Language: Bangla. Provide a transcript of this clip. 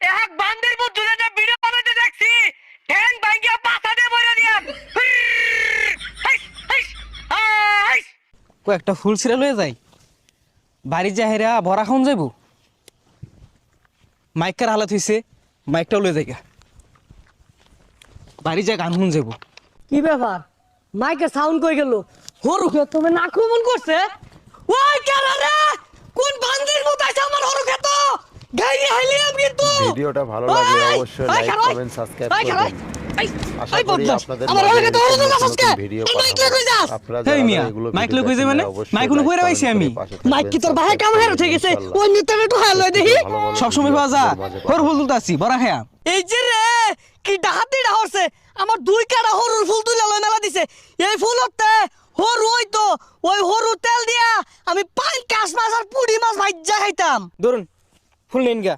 এক বান্দির মুখ ধরে যে ভিডিও বানাতে দেখছি ঠ্যাং ভাঙ্গিয়া পাছা দিয়ে বইরা দিয়াম হাইস হাইস হাইস কয়েকটা ফুল ছিঁড়ে লয়ে যাই বাড়ি যা হেরা ভরা খাওন যাইব মাইকার হালাত হইছে মাইকটাও লয়ে যাইগা বাড়ি যা গান শুন যাইব কি ব্যাপার মাইকের সাউন্ড কই গেল হরুকে তুমি আক্রমণ করছে ওই কেরা রে কোন বান্দির মত আছে আমার হরুকে তো গাইরে হাইলিয়াম কিন্তু ভিডিওটা ভালো লাগলে অবশ্যই লাইক কমেন্ট সাবস্ক্রাইব করবেন আশা করি আপনাদের আমার হরুকে তো হরুকে সাবস্ক্রাইব ভিডিও মাইক লই যাস আপনারা হেই যারা মিয়া এগুলো মাইক ভিডিও লই কই যাই মানে দেখছেন, মাইক কোন কইরা পাইছি আমি মাইক কি তোর ভাই কাম হেরে উঠে গেছে ওই নিতে একটু হাল লই দেখি সব সময় পাওয়া যা হর ফুল তুলতাছি বড়া খায়া এই যে রে কি ডাহাতি ডাহরছে আমার দুই কাটা হরুর ফুল তুলে লয় মেলা দিছে এই ফুল হতে হরু ওই তো ওই হরু তেল দিয়া আমি পাঁচ কাশ মাছ আর পুড়ি মাছ ভাজ্জা খাইতাম ধরুন ফুল নেন গা